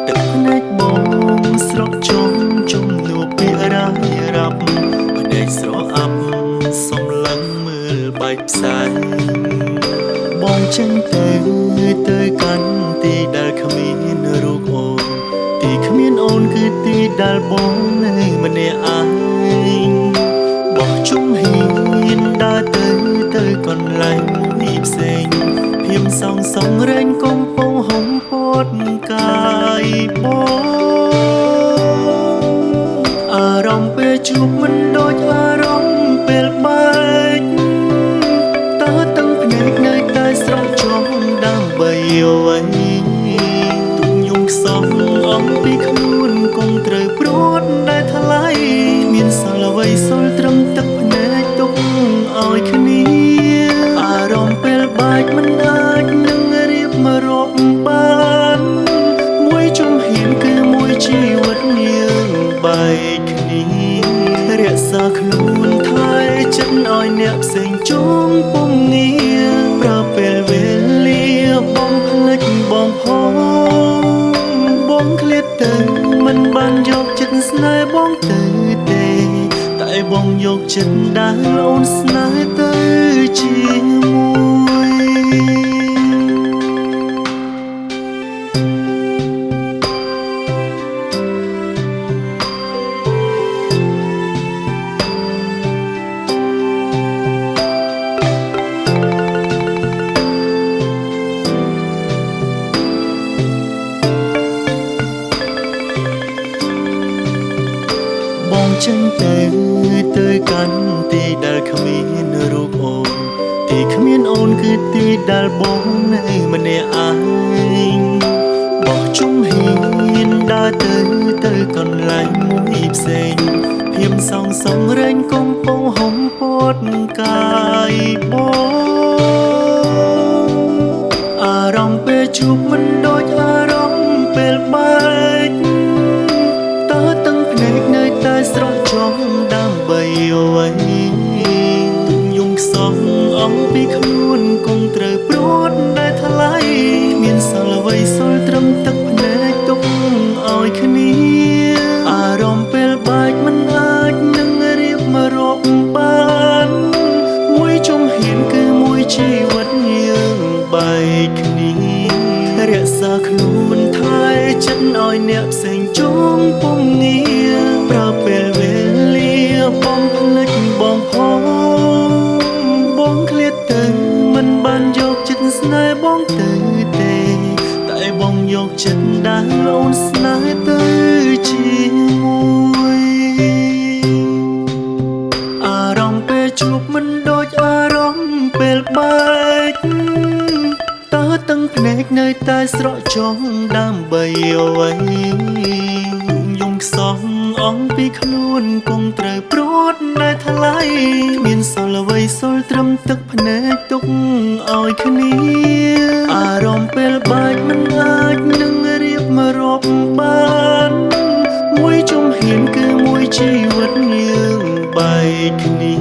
ទឹកភ្នែកបងស្រក់ជុំជុំនួពាក្យរាយរាប់ភ្នែកស្រអាប់សំឡឹងមើលបែកផ្សែងបងចេញទៅកាន់ទីដែលគ្មានរូបអូនទីគ្មានអូនគឺទីដែលបងនៅម្នាក់ឯងបោះជុំហ៊ានដើរទៅកន្លែងមួយផ្សេងភៀមសងសងរែងកំពុងហុំពត់កាយបងអារម្មណ៍ពេលជួបមិនដូចអារម្មណ៍ពេលបែកតើទាំងភ្នែកនៅតែស្រស់ចង់ដើម្បីអ្វីទុំយំខ្សោះអំពីខ្លួនគង់ត្រូវព្រួតដែលថ្លៃមានសល់អ្វីសល់ត្រឹមទឹកភ្នែកទុកឲ្យគ្នាអារម្មណ៍ពេលបែកមិនអាចនឹងរៀបមករាប់បានមួយជំហានគឺមួយជីវិតយើងបែកគ្នារក្សាខ្លួនថែចិត្តឲ្យអ្នកផ្សេងជុំពុំងារប្រើពេលវេលាបងភ្លេចបងបងឃ្លាតទៅមិនបានយកចិត្តស្នេហ៍បងទៅទេតែបងយកចិត្តដែលអូនស្នេហ៍ទៅជាមួយបងចេញទៅកាន់ទីដែលគ្មានរូបអូនទីគ្មានអូនគឺទីដែលបងនៅម្នាក់ឯងបោះជុំហ៊ានដើរទៅកន្លែងមួយផ្សេងភៀមសងសងរែងកំពុងហុំពត់កាយបងអារម្មណ៍ពេលជួបមិនដូចអារម្មណ៍ពេលបែកតើទាំងភ្នែកនៅតែស្រស់ចង់ដើម្បីអ្វីទុំយំខ្សោះអំពីខ្លួនគង់ត្រូវព្រួតដែលថ្លៃមានសល់អ្វីសល់ត្រឹមទឹកភ្នែកទុកឲ្យគ្នាអារម្មណ៍ពេលបែកមិនអាចនឹងរៀបមករាប់បានមួយជំហានគឺមួយជីវិតយើងបែកគ្នារក្សាខ្លួនថែចិត្តឲ្យអ្នកផ្សេងជុំពុំងារប្រើពេលវេលាបងភ្លេចបងបងឃ្លាតទៅមិនបានយកចិត្តស្នេហ៍បងទៅទេតែបងយកចិត្តដែលអូនស្នេហ៍ទៅជាមួយអារម្មណ៍ពេលជួបមិនដូចអារម្មណ៍ពេលបែកតើទាំងភ្នែកនៅតែស្រក់ចង់ដើម្បីអ្វីយំខ្សោះអំពីខ្លួនគង់ត្រូវព្រួតដែលថ្លៃមានសល់អ្វីសល់ត្រឹមទឹកភ្នែកទុកឲ្យគ្នាអារម្មណ៍ពេលបែកមិនអាចនឹងរៀបមករាប់បានមួយជំហានគឺមួយជីវិតយើងបែកគ្នា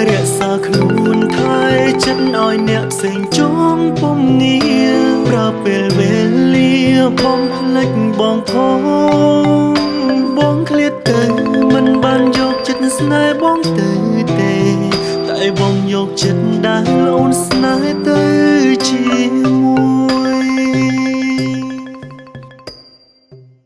រក្សាខ្លួនថែចិត្តឲ្យអ្នកផ្សេងជុំពុំងារប្រើពេលវេលាបងភ្លេចបងបងឃ្លាតទៅមិនបានយកចិត្តស្នេហ៍បងទៅទេតែបងយកចិត្តដែលអូនស្នេហ៍ទៅជា